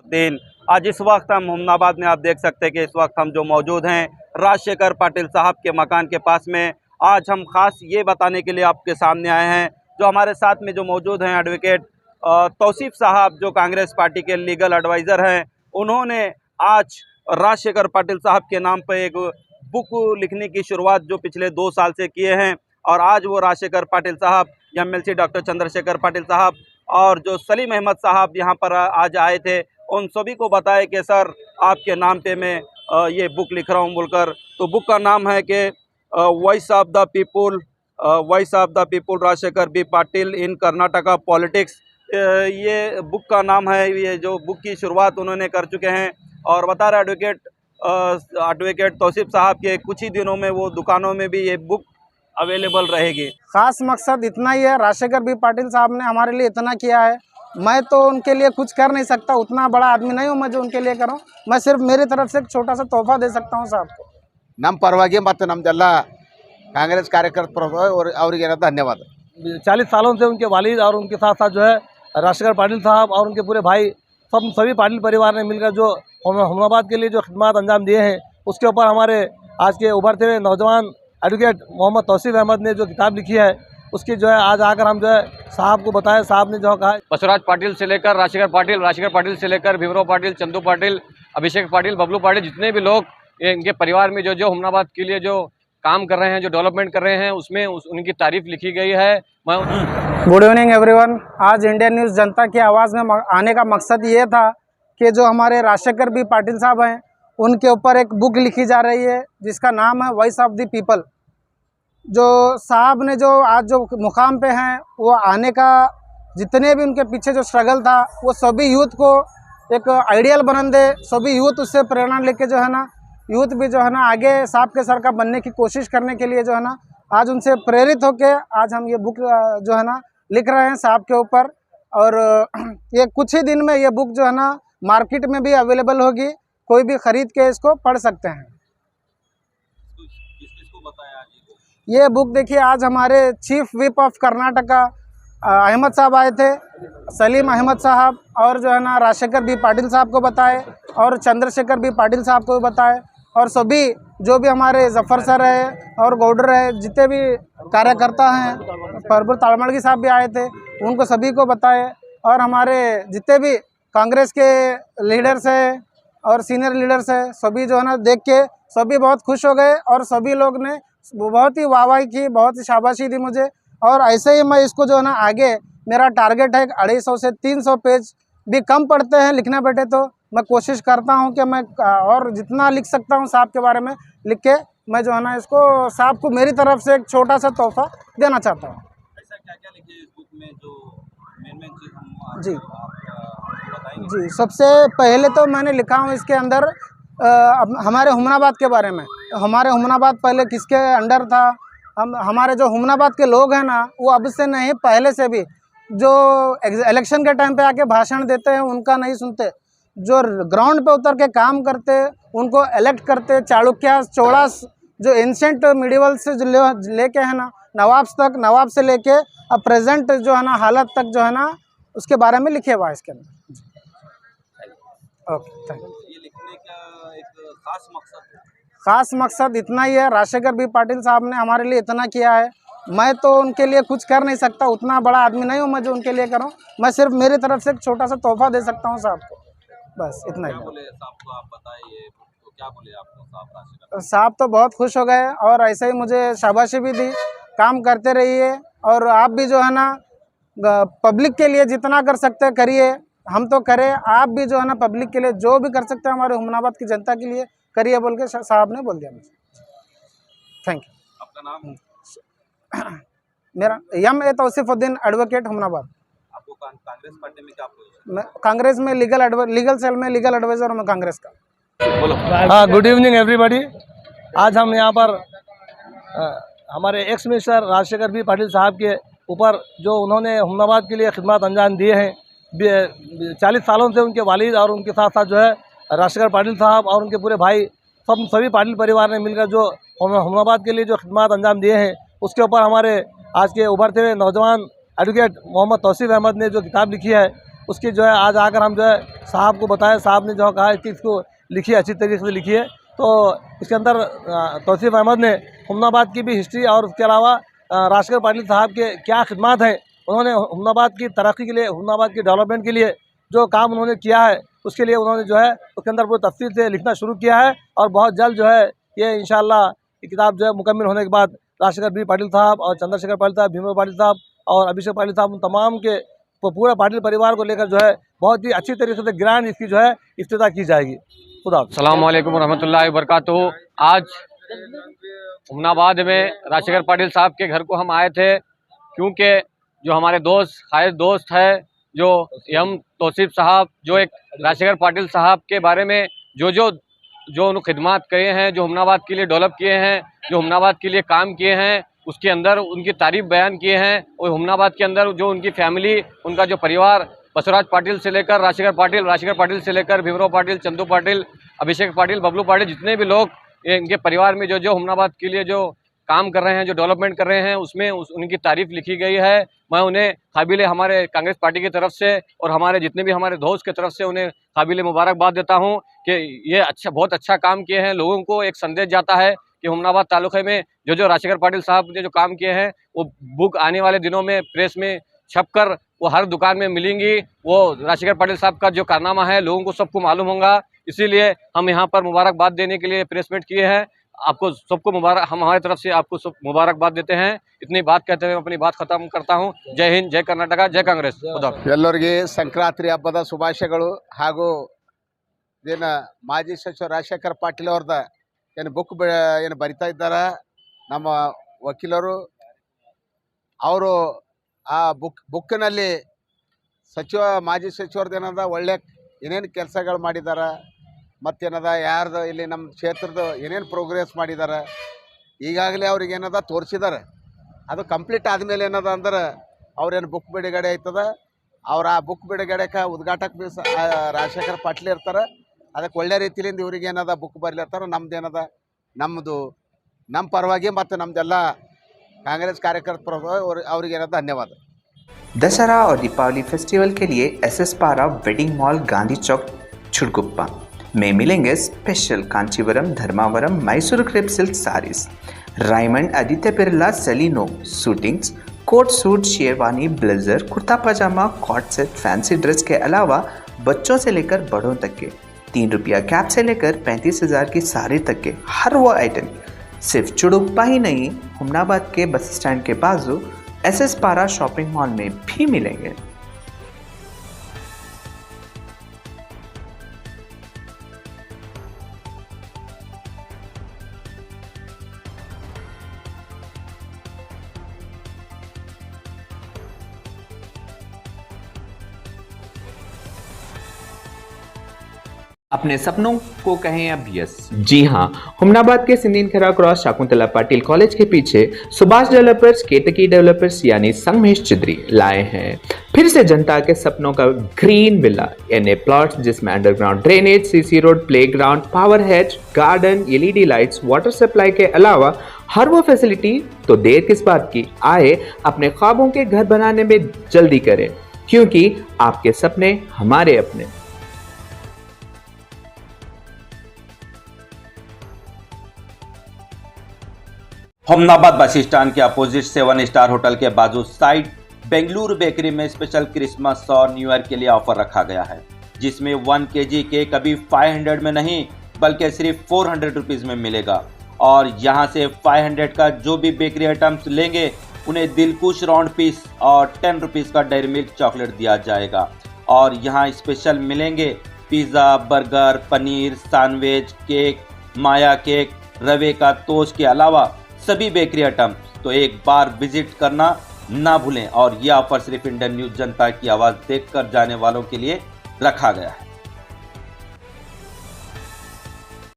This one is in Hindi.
दिन। आज इस वक्त हम हुमनाबाद में आप देख सकते हैं कि इस वक्त हम जो मौजूद हैं राजशेखर पाटिल साहब के मकान के पास में। आज हम खास ये बताने के लिए आपके सामने आए हैं, जो हमारे साथ में जो मौजूद हैं एडवोकेट तौसीफ साहब, जो कांग्रेस पार्टी के लीगल एडवाइज़र हैं। उन्होंने आज राजशेखर पाटिल साहब के नाम पर एक बुक लिखने की शुरुआत जो पिछले 2 साल से किए हैं, और आज वो राजशेखर पाटिल साहब, एमएलसी डॉक्टर चंद्रशेखर पाटिल साहब और जो सलीम अहमद साहब यहाँ पर आज आए थे, उन सभी को बताया कि सर आपके नाम पे मैं ये बुक लिख रहा हूँ बोलकर। तो बुक का नाम है कि voice of the people, voice of the people Rajashekhar B Patil in Karnataka politics, ये बुक का नाम है। ये जो बुक की शुरुआत उन्होंने कर चुके हैं, और बता रहे एडवोकेट तौसीफ साहब के कुछ ही दिनों में वो दुकानों में भी ये बुक अवेलेबल रहेगी। खास मकसद इतना ही है, राजशेखर बी पाटिल साहब ने हमारे लिए इतना किया है। मैं तो उनके लिए कुछ कर नहीं सकता, उतना बड़ा आदमी नहीं हूँ मैं जो उनके लिए करूँ। मैं सिर्फ मेरी तरफ से एक छोटा सा तोहफा दे सकता हूँ साहब को। ನಮ್ಮ ಪರವಾಗಿ ಮತ್ತು ನಮ್ದೆಲ್ಲ कांग्रेस कार्यकर्ता ಪರವಾಗಿ और ಅವರಿಗೆ धन्यवाद। 40 सालों से उनके वालिद और उनके साथ साथ जो है राजशेखर पाटिल साहब और उनके पूरे भाई सभी पाटिल परिवार ने मिलकर जो हुमनाबाद के लिए जो खिदमत अंजाम दिए हैं, उसके ऊपर हमारे आज के उभरते हुए नौजवान एडवोकेट मोहम्मद तौसीफ अहमद ने जो किताब लिखी है, उसकी जो है आज आकर हम जो है साहब को बताया। साहब ने जो कहा, बसवराज पाटिल से लेकर राजशेखर पाटिल से लेकर भीमराव पाटिल, चंदू पाटिल, अभिषेक पाटिल, बबलू पाटिल, जितने भी लोग इनके परिवार में जो हुमनाबाद के लिए जो काम कर रहे हैं, जो डेवलपमेंट कर रहे हैं, उसमें उनकी तारीफ लिखी गई है। Good evening everyone. आज इंडियन न्यूज़ जनता की आवाज़ में आने का मकसद ये था कि जो हमारे राजशेखर बी पाटिल साहब हैं, उनके ऊपर एक बुक लिखी जा रही है जिसका नाम है वॉइस ऑफ द पीपल। जो साहब ने जो आज जो मुकाम पे हैं, वो आने का जितने भी उनके पीछे जो स्ट्रगल था, वो सभी यूथ को एक आइडियल बना दे। सभी यूथ उससे प्रेरणा लेके जो है ना, यूथ भी जो है ना आगे साहब के सर का बनने की कोशिश करने के लिए जो है ना, आज उनसे प्रेरित होके आज हम ये बुक जो है ना लिख रहे हैं साहब के ऊपर। और ये कुछ ही दिन में ये बुक जो है ना मार्केट में भी अवेलेबल होगी, कोई भी ख़रीद के इसको पढ़ सकते हैं। ये बुक देखिए, आज हमारे chief whip of Karnataka Ahmed sahab आए थे, सलीम अहमद साहब, और जो है ना राजशेखर बी पाटिल साहब को बताए, और चंद्रशेखर बी पाटिल साहब को भी बताए, और सभी जो भी हमारे जफ़र सर है और गौडर है, जितने भी कार्यकर्ता हैं, परबुर ताड़मड़गी साहब भी आए थे, उनको सभी को बताए। और हमारे जितने भी कांग्रेस के लीडर्स हैं और सीनियर लीडर्स हैं, सभी जो है ना देख के सभी बहुत खुश हो गए, और सभी लोग ने बहुत ही वाहवाही की, बहुत ही शाबाशी दी मुझे। और ऐसे ही मैं इसको जो है ना आगे मेरा टारगेट है 250 से 300 पेज भी कम पढ़ते हैं लिखने बैठे तो मैं कोशिश करता हूं कि मैं और जितना लिख सकता हूं साहब के बारे में लिख के मैं जो है ना इसको साहब को मेरी तरफ से एक छोटा सा तोहफा देना चाहता हूं। ऐसा क्या-क्या लिखे इस बुक में जो मेन चीज़ हम जी बताएंगे? जी, सबसे पहले तो मैंने लिखा हूँ इसके अंदर हमारे हुमनाबाद के बारे में। हमारे हुमनाबाद पहले किसके अंडर था, हमारे जो हुमनाबाद के लोग हैं ना, वो अब से नहीं पहले से भी जो इलेक्शन के टाइम पे आके भाषण देते हैं उनका नहीं सुनते, जो ग्राउंड पे उतर के काम करते उनको इलेक्ट करते। चालुक्य चोड़ास जो एंशिएंट मिडिवल से जो लेके है ना नवाब से लेके अब प्रेजेंट जो है ना हालत तक जो है ना उसके बारे में लिखे हुआ है इसके अंदर। Okay, thank you. ये लिखने का एक खास मकसद इतना ही है, राजशेखर बी पाटिल साहब ने हमारे लिए इतना किया है। मैं तो उनके लिए कुछ कर नहीं सकता, उतना बड़ा आदमी नहीं हूँ मैं जो उनके लिए करूँ। मैं सिर्फ मेरी तरफ से एक छोटा सा तोहफा दे सकता हूँ साहब को, बस इतना ही। क्या बोले साहब को, आप बताइए तो क्या बोले आपको साहब? राजशेखर साहब तो बहुत खुश हो गए, और ऐसे ही मुझे शाबाशी भी दी, काम करते रहिए, और आप भी जो है ना पब्लिक के लिए जितना कर सकते हैं करिए। हम तो करें, आप भी जो है ना पब्लिक के लिए जो भी कर सकते हैं हमारे हुमनाबाद की जनता के लिए करिए बोल के साहब ने बोल दिया मुझे। Thank you. आपका नाम? मेरा M.A. तौसीफुद्दीन, एडवोकेट हुमनाबाद। आपको कांग्रेस पार्टी में क्या पोजीशन? मैं कांग्रेस में लीगल सेल में लीगल एडवाइज़र हूँ मैं कांग्रेस का। बोलो। हाँ, गुड इवनिंग एवरीबॉडी। आज हम यहाँ पर हमारे ex minister Rajashekhar B Patil sahab के ऊपर जो उन्होंने हुमनाबाद के लिए खिदमत अंजाम दिए हैं, 40 सालों से उनके वालिद और उनके साथ साथ जो है राजशेखर पाटिल साहब और उनके पूरे भाई सभी पाटिल परिवार ने मिलकर जो हुमनाबाद के लिए जो खिदमत अंजाम दिए हैं, उसके ऊपर हमारे आज के उभरते हुए नौजवान एडवोकेट मोहम्मद तौसीफ अहमद ने जो किताब लिखी है, उसकी जो है आज आकर हम जो है साहब को बताए, साहब ने जो कहा कि इसको लिखिए, अच्छी तरीके से लिखिए। तो इसके अंदर तौसीफ अहमद ने हुमनाबाद की भी हिस्ट्री और उसके अलावा राशिकर पाटिल साहब के क्या खिदमत हैं, उन्होंने हुमनाबाद की तरक्की के लिए, हुमनाबाद की डेवलपमेंट के लिए जो काम उन्होंने किया है उसके लिए उन्होंने जो है उसके अंदर पूरी तफसील से लिखना शुरू किया है। और बहुत जल्द जो है ये इंशाअल्लाह ये किताब जो है मुकम्मल होने के बाद राशिकर बी पाटिल साहब और चंद्रशेखर पाटिल साहब, भीमराव पाटिल साहब और अभिषेक पाटिल साहब, उन तमाम के पूरा पाटिल परिवार को लेकर जो है बहुत ही अच्छी तरीके से ग्रैंड इसकी जो है इफ्तिताह की जाएगी। खुदा अस्सलाम वालेकुम रहमतुल्लाहि व बरकातुहू। आज हुमनाबाद में राशिकर पाटिल साहब के घर को हम आए थे, क्योंकि जो हमारे दोस्त खास दोस्त है जो एम तौसीफ साहब, जो एक राशिकर पाटिल साहब के बारे में जो उन्होंने खिदमत किए हैं, जो हुमनाबाद के लिए डेवलप किए हैं, जो हुमनाबाद के लिए काम किए हैं, उसके अंदर उनकी तारीफ बयान किए हैं। और हुमनाबाद के अंदर जो उनकी फैमिली, उनका जो परिवार बसवराज पाटिल से लेकर राशिकर पाटिल से लेकर भीमराव पाटिल, चंदू पाटिल, अभिषेक पाटिल, बबलू पाटिल, जितने भी लोग इनके परिवार में जो हुमनाबाद के लिए जो काम कर रहे हैं, जो डेवलपमेंट कर रहे हैं, उसमें उनकी तारीफ लिखी गई है। मैं उन्हें काबिल हमारे कांग्रेस पार्टी की तरफ से और हमारे जितने भी हमारे दोस्त की तरफ से उन्हें काबिल मुबारकबाद देता हूं कि ये बहुत अच्छा काम किए हैं। लोगों को एक संदेश जाता है कि हुमनाबाद तालुके में जो राशिकर पाटिल साहब ने जो काम किए हैं वो बुक आने वाले दिनों में प्रेस में छपकर वो हर दुकान में मिलेंगी। वो राशिकर पाटिल साहब का जो कारनामा है लोगों को सबको मालूम होगा, इसीलिए हम यहाँ पर मुबारकबाद देने के लिए प्रेस मीट किए हैं। आपको सबको मुबारक, हम हमारी तरफ से आपको सब मुबारकबाद देते हैं। इतनी बात कहते हुए अपनी बात खत्म करता हूँ। जय हिंद, जय कर्नाटक, जय कांग्रेस। ಎಲ್ಲರಿಗೆ ಸಂಕ್ರಾಂತಿ ಹಬ್ಬದ ಶುಭಾಶಯಗಳು। ಹಾಗೂ ಏನು ಮಾಜಿ ಸಚಿವ ರಾಜಶೇಖರ್ ಪಾಟೀಲ್ ಅವ್ರದ ಏನು ಬುಕ್ ಏನು ಬರಿತಾ ಇದ್ದಾರೆ ನಮ್ಮ ವಕೀಲರು, ಅವರು ಆ ಬುಕ್ಕಿನಲ್ಲಿ ಮಾಜಿ ಸಚಿವರದ್ದು ಏನದ ಒಳ್ಳೆ ಏನೇನು ಕೆಲಸಗಳು ಮಾಡಿದ್ದಾರೆ, ಮತ್ತೇನದ ಯಾರ್ದು ಇಲ್ಲಿ ನಮ್ಮ ಕ್ಷೇತ್ರದ ಏನೇನು ಪ್ರೋಗ್ರೆಸ್ ಮಾಡಿದ್ದಾರೆ ಈಗಾಗಲೇ ಅವ್ರಿಗೆ ಏನದ ತೋರಿಸಿದ್ದಾರೆ। ಅದು ಕಂಪ್ಲೀಟ್ ಆದಮೇಲೆ ಏನದ ಅಂದ್ರೆ ಅವ್ರೇನು ಬುಕ್ ಬಿಡುಗಡೆ ಆಯ್ತದ, ಅವ್ರು ಆ ಬುಕ್ ಬಿಡುಗಡೆಗೆ ಉದ್ಘಾಟಕ ಬಿ ರಾಜಶೇಖರ್ ಪಾಟೀಲ್ ಇರ್ತಾರೆ। ಅದಕ್ಕೆ ಒಳ್ಳೆ ರೀತಿಯಿಂದ ಇವ್ರಿಗೆ ಏನದ ಬುಕ್ ಬರಲಿರ್ತಾರೆ। ನಮ್ದೇನದ ನಮ್ಮ ಪರವಾಗಿ ಮತ್ತು ನಮ್ದೆಲ್ಲ ಕಾಂಗ್ರೆಸ್ ಕಾರ್ಯಕರ್ತರ ಪರವಾಗಿ ಅವ್ರಿಗೆ ಏನದ ಧನ್ಯವಾದ। दशहरा और दीपावली फेस्टिवल के लिए SS पारा वेडिंग मॉल गांधी चौक छुड़गुप्पा में मिलेंगे special Kanchivaram, Dharmavaram, Mysore crepe silk saris, Raymond, Aditya Birla, सेलिनो suitings, coat suit, sherwani, blazer, kurta pyjama, coat set, fancy dress के अलावा बच्चों से लेकर बड़ों तक के 3 रुपया कैप से लेकर 35,000 की साड़ी तक के हर वो आइटम सिर्फ चुड़ुप्पा ही नहीं, हुमनाबाद के बस स्टैंड के बाजू SS पारा शॉपिंग मॉल में भी मिलेंगे। अपने सपनों को कहें अब यस। जी हाँ, हुमनाबाद के सिंदीन खरा क्रॉस शाकुंतला पाटिल कॉलेज के पीछे सुभाष डेवलपर्स, केतकी डेवलपर्स यानी संगमेश चिद्री लाए हैं फिर से जनता के सपनों का ग्रीन विला यानी प्लॉट्स, जिसमें underground drainage, CC road, playground, power hedge, garden, LED lights, water supply के अलावा हर वो फैसिलिटी। तो देर किस बात की, आए अपने ख्वाबों के घर बनाने में जल्दी करें, क्योंकि आपके सपने हमारे अपने। हुमनाबाद बस स्टैंड के अपोजिट 7 स्टार होटल के बाजू साइड बेंगलुरु बेकरी में स्पेशल क्रिसमस और न्यू ईयर के लिए ऑफर रखा गया है, जिसमें 1 kg केक अभी 500 में नहीं बल्कि सिर्फ 400 रुपीज़ में मिलेगा। और यहाँ से 500 का जो भी बेकरी आइटम्स लेंगे उन्हें दिलकुश राउंड पीस और 10 रुपीज़ का डेयरी मिल्क चॉकलेट दिया जाएगा। और यहाँ स्पेशल मिलेंगे pizza, burger, paneer, sandwich, cake, माया केक, रवे का तोश के अलावा सभी बेकरी आइटम। तो एक बार विजिट करना ना भूलें। और यह ऑफर सिर्फ इंडियन न्यूज़ जनता की आवाज़ देखकर जाने वालों के लिए रखा गया है।